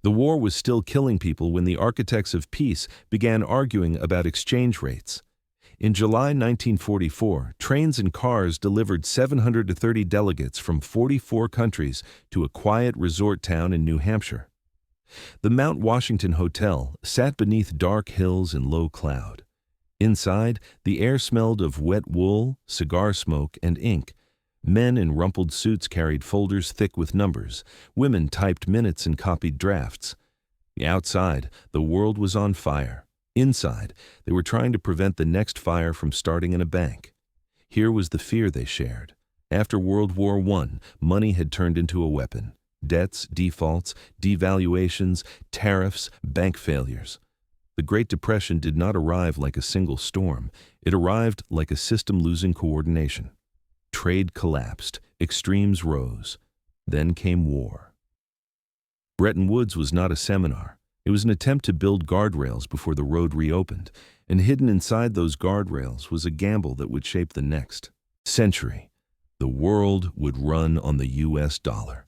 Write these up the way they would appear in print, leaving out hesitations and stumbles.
The war was still killing people when the architects of peace began arguing about exchange rates. In July 1944, trains and cars delivered 730 delegates from 44 countries to a quiet resort town in New Hampshire. The Mount Washington Hotel sat beneath dark hills and low cloud. Inside, the air smelled of wet wool, cigar smoke, and ink. Men in rumpled suits carried folders thick with numbers. Women typed minutes and copied drafts. Outside, the world was on fire. Inside, they were trying to prevent the next fire from starting in a bank. Here was the fear they shared. After World War I, money had turned into a weapon. Debts, defaults, devaluations, tariffs, bank failures. The Great Depression did not arrive like a single storm. It arrived like a system losing coordination. Trade collapsed, extremes rose. Then came war. Bretton Woods was not a seminar. It was an attempt to build guardrails before the road reopened, and hidden inside those guardrails was a gamble that would shape the next century. The world would run on the US dollar.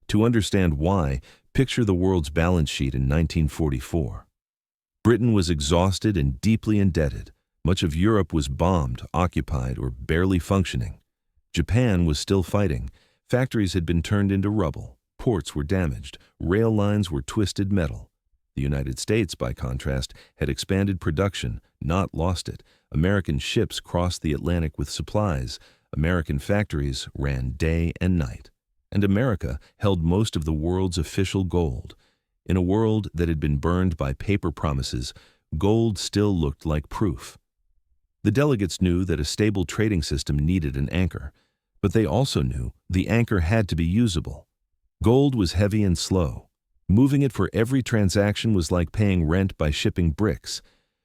To understand why, picture the world's balance sheet in 1944. Britain was exhausted and deeply indebted. Much of Europe was bombed, occupied, or barely functioning. Japan was still fighting. Factories had been turned into rubble. Ports were damaged. Rail lines were twisted metal. The United States, by contrast, had expanded production, not lost it. American ships crossed the Atlantic with supplies. American factories ran day and night. And America held most of the world's official gold. In a world that had been burned by paper promises, gold still looked like proof. The delegates knew that a stable trading system needed an anchor, but they also knew the anchor had to be usable. Gold was heavy and slow. Moving it for every transaction was like paying rent by shipping bricks.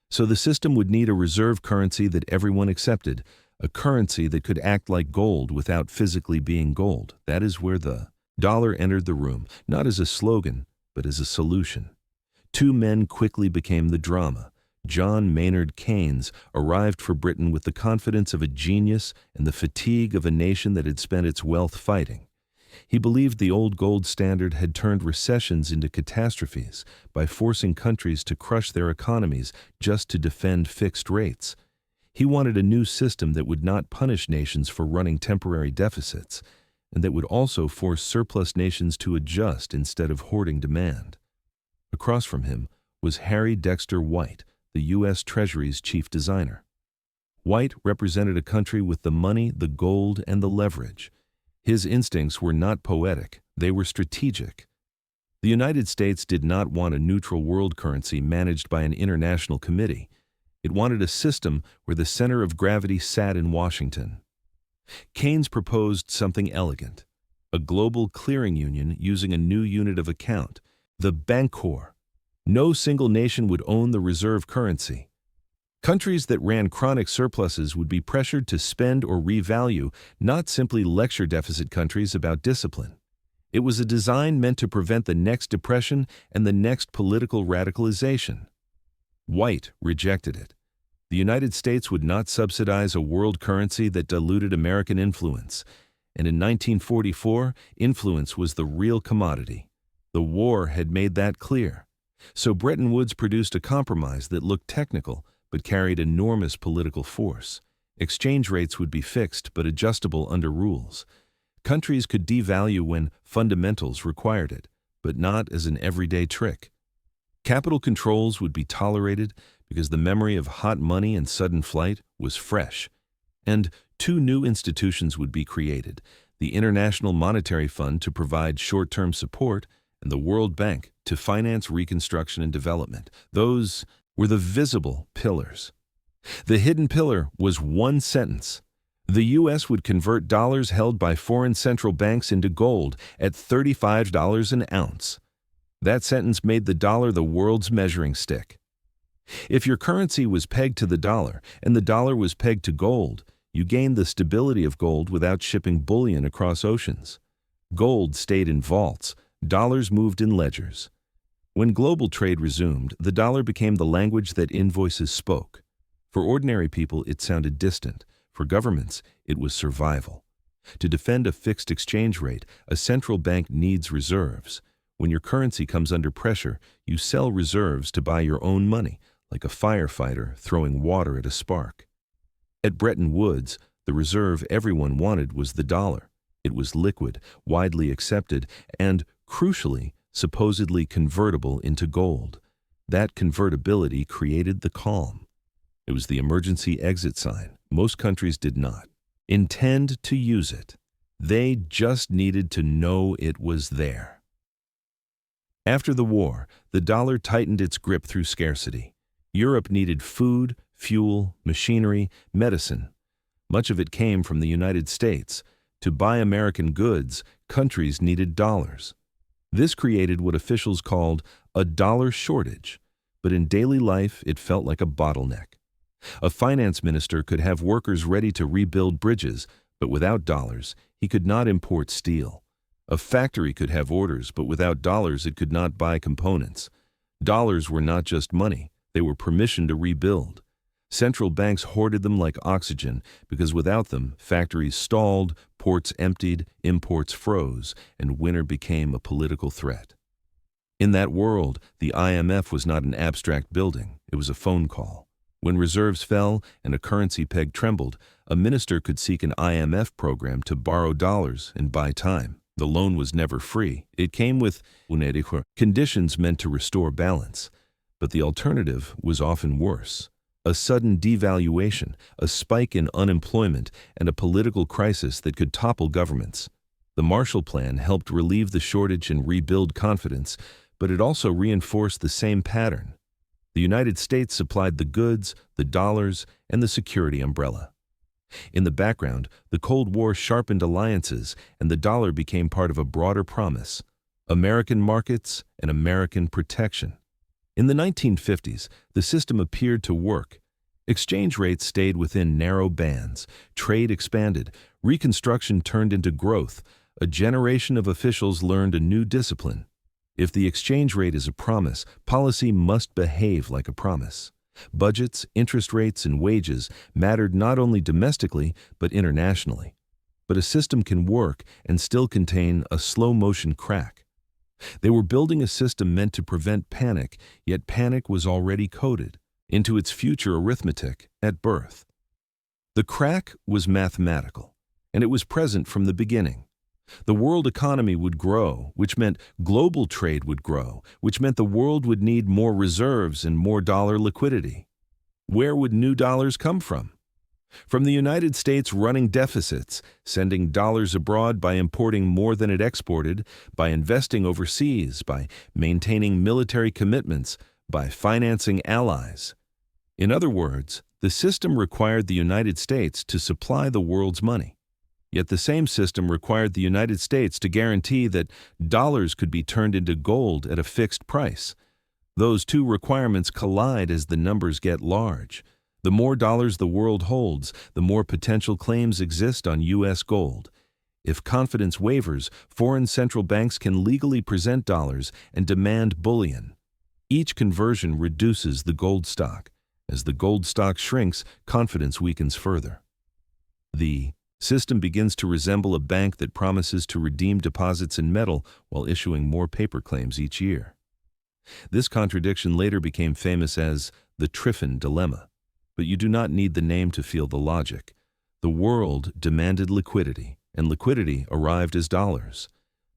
So the system would need a reserve currency that everyone accepted, a currency that could act like gold without physically being gold. That is where the dollar entered the room, not as a slogan, but as a solution. Two men quickly became the drama. John Maynard Keynes arrived for Britain with the confidence of a genius and the fatigue of a nation that had spent its wealth fighting. He believed the old gold standard had turned recessions into catastrophes by forcing countries to crush their economies just to defend fixed rates. He wanted a new system that would not punish nations for running temporary deficits, and that would also force surplus nations to adjust instead of hoarding demand. Across from him was Harry Dexter White, the U.S. Treasury's chief designer. White represented a country with the money, the gold, and the leverage. His instincts were not poetic, they were strategic. The United States did not want a neutral world currency managed by an international committee. It wanted a system where the center of gravity sat in Washington. Keynes proposed something elegant, a global clearing union using a new unit of account, the Bancor. No single nation would own the reserve currency. Countries that ran chronic surpluses would be pressured to spend or revalue, not simply lecture deficit countries about discipline. It was a design meant to prevent the next depression and the next political radicalization. White rejected it. The United States would not subsidize a world currency that diluted American influence. And in 1944, influence was the real commodity. The war had made that clear. So Bretton Woods produced a compromise that looked technical but carried enormous political force. Exchange rates would be fixed but adjustable under rules. Countries could devalue when fundamentals required it, but not as an everyday trick. Capital controls would be tolerated because the memory of hot money and sudden flight was fresh. And two new institutions would be created, the International Monetary Fund to provide short-term support and the World Bank to finance reconstruction and development. Those were the visible pillars. The hidden pillar was one sentence. The U.S. would convert dollars held by foreign central banks into gold at $35 an ounce. That sentence made the dollar the world's measuring stick. If your currency was pegged to the dollar and the dollar was pegged to gold, you gained the stability of gold without shipping bullion across oceans. Gold stayed in vaults, dollars moved in ledgers. When global trade resumed, the dollar became the language that invoices spoke. For ordinary people, it sounded distant. For governments, it was survival. To defend a fixed exchange rate, a central bank needs reserves. When your currency comes under pressure, you sell reserves to buy your own money, like a firefighter throwing water at a spark. At Bretton Woods, the reserve everyone wanted was the dollar. It was liquid, widely accepted, and, crucially, supposedly convertible into gold. That convertibility created the calm. It was the emergency exit sign. Most countries did not intend to use it. They just needed to know it was there. After the war, the dollar tightened its grip through scarcity. Europe needed food, fuel, machinery, medicine. Much of it came from the United States. To buy American goods, countries needed dollars. This created what officials called a dollar shortage, but in daily life it felt like a bottleneck. A finance minister could have workers ready to rebuild bridges, but without dollars, he could not import steel. A factory could have orders, but without dollars it could not buy components. Dollars were not just money, they were permission to rebuild. Central banks hoarded them like oxygen because without them, factories stalled, ports emptied, imports froze, and winter became a political threat. In that world, the IMF was not an abstract building, it was a phone call. When reserves fell and a currency peg trembled, a minister could seek an IMF program to borrow dollars and buy time. The loan was never free. It came with conditions meant to restore balance. But the alternative was often worse. A sudden devaluation, a spike in unemployment, and a political crisis that could topple governments. The Marshall Plan helped relieve the shortage and rebuild confidence, but it also reinforced the same pattern. The United States supplied the goods, the dollars, and the security umbrella. In the background, the Cold War sharpened alliances, and the dollar became part of a broader promise: American markets and American protection. In the 1950s, the system appeared to work. Exchange rates stayed within narrow bands, trade expanded, Reconstruction turned into growth. A generation of officials learned a new discipline. If the exchange rate is a promise, policy must behave like a promise. Budgets, interest rates, and wages mattered not only domestically, but internationally. But a system can work and still contain a slow-motion crack. They were building a system meant to prevent panic, yet panic was already coded into its future arithmetic at birth. The crack was mathematical, and it was present from the beginning. The world economy would grow, which meant global trade would grow, which meant the world would need more reserves and more dollar liquidity. Where would new dollars come from? From the United States running deficits, sending dollars abroad by importing more than it exported, by investing overseas, by maintaining military commitments, by financing allies. In other words, the system required the United States to supply the world's money. Yet the same system required the United States to guarantee that dollars could be turned into gold at a fixed price. Those two requirements collide as the numbers get large. The more dollars the world holds, the more potential claims exist on U.S. gold. If confidence wavers, foreign central banks can legally present dollars and demand bullion. Each conversion reduces the gold stock. As the gold stock shrinks, confidence weakens further. The system begins to resemble a bank that promises to redeem deposits in metal while issuing more paper claims each year. This contradiction later became famous as the Triffin dilemma. But you do not need the name to feel the logic. The world demanded liquidity, and liquidity arrived as dollars.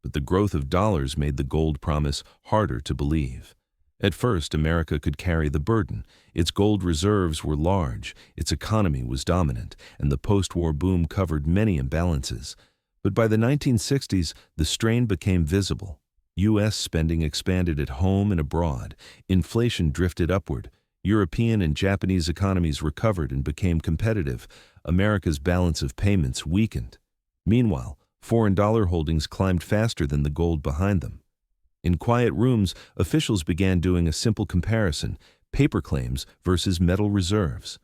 But the growth of dollars made the gold promise harder to believe. At first, America could carry the burden. Its gold reserves were large, its economy was dominant, and the post-war boom covered many imbalances. But by the 1960s, the strain became visible. U.S. spending expanded at home and abroad. Inflation drifted upward. European and Japanese economies recovered and became competitive. America's balance of payments weakened. Meanwhile, foreign dollar holdings climbed faster than the gold behind them. In quiet rooms, officials began doing a simple comparison: paper claims versus metal reserves.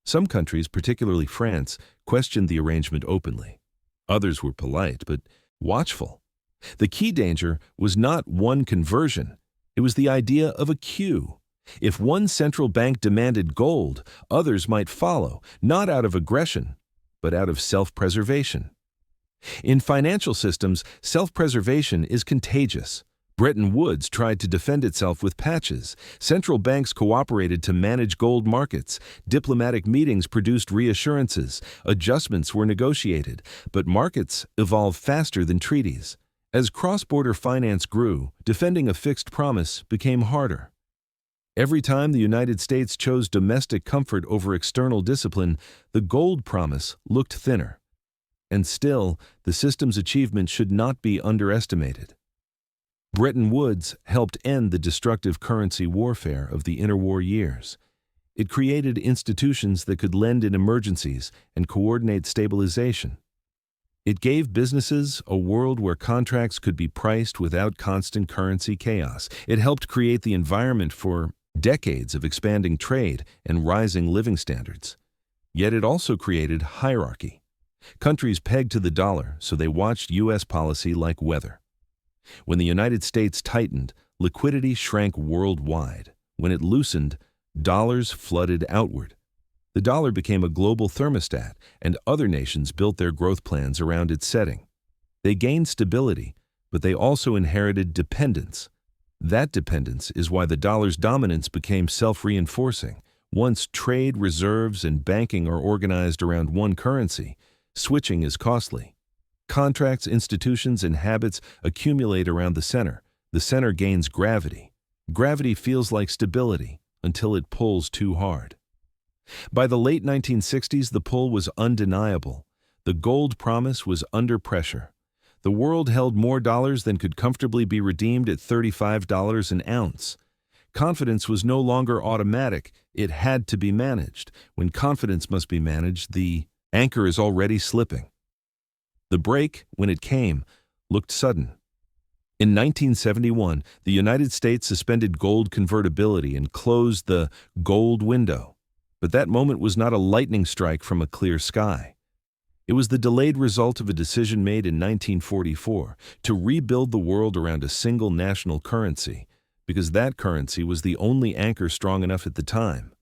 Some countries, particularly France, questioned the arrangement openly. Others were polite, but watchful. The key danger was not one conversion. It was the idea of a queue. If one central bank demanded gold, others might follow, not out of aggression, but out of self-preservation. In financial systems, self-preservation is contagious. Bretton Woods tried to defend itself with patches. Central banks cooperated to manage gold markets. Diplomatic meetings produced reassurances. Adjustments were negotiated. But markets evolved faster than treaties. As cross-border finance grew, defending a fixed promise became harder. Every time the United States chose domestic comfort over external discipline, the gold promise looked thinner. And still, the system's achievement should not be underestimated. Bretton Woods helped end the destructive currency warfare of the interwar years. It created institutions that could lend in emergencies and coordinate stabilization. It gave businesses a world where contracts could be priced without constant currency chaos. It helped create the environment for decades of expanding trade and rising living standards. Yet it also created hierarchy. Countries pegged to the dollar, so they watched U.S. policy like weather. When the United States tightened, liquidity shrank worldwide. When it loosened, dollars flooded outward. The dollar became a global thermostat, and other nations built their growth plans around its setting. They gained stability, but they also inherited dependence. That dependence is why the dollar's dominance became self-reinforcing. Once trade, reserves, and banking are organized around one currency, switching is costly. Contracts, institutions, and habits accumulate around the center. The center gains gravity. Gravity feels like stability until it pulls too hard. By the late 1960s, the pull was undeniable. The gold promise was under pressure. The world held more dollars than could comfortably be redeemed at $35 an ounce. Confidence was no longer automatic. It had to be managed. When confidence must be managed, the anchor is already slipping. The break, when it came, looked sudden. In 1971, the United States suspended gold convertibility and closed the gold window. But that moment was not a lightning strike from a clear sky. It was the delayed result of a decision made in 1944 to rebuild the world around a single national currency, because that currency was the only anchor strong enough at the time.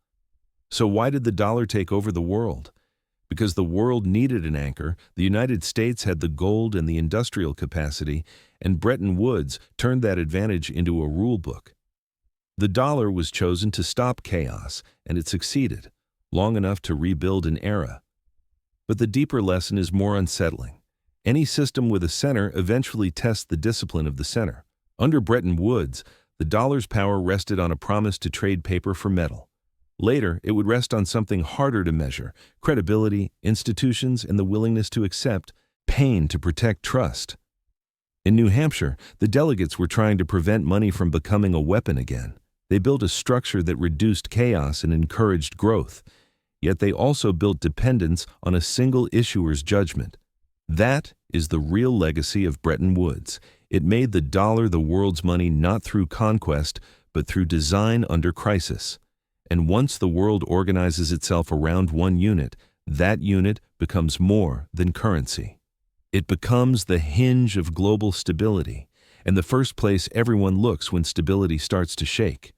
So why did the dollar take over the world? Because the world needed an anchor, the United States had the gold and the industrial capacity, and Bretton Woods turned that advantage into a rulebook. The dollar was chosen to stop chaos, and it succeeded, long enough to rebuild an era. But the deeper lesson is more unsettling. Any system with a center eventually tests the discipline of the center. Under Bretton Woods, the dollar's power rested on a promise to trade paper for metal. Later, it would rest on something harder to measure: credibility, institutions, and the willingness to accept pain to protect trust. In New Hampshire, the delegates were trying to prevent money from becoming a weapon again. They built a structure that reduced chaos and encouraged growth. Yet they also built dependence on a single issuer's judgment. That is the real legacy of Bretton Woods. It made the dollar the world's money not through conquest, but through design under crisis. And once the world organizes itself around one unit, that unit becomes more than currency. It becomes the hinge of global stability, and the first place everyone looks when stability starts to shake.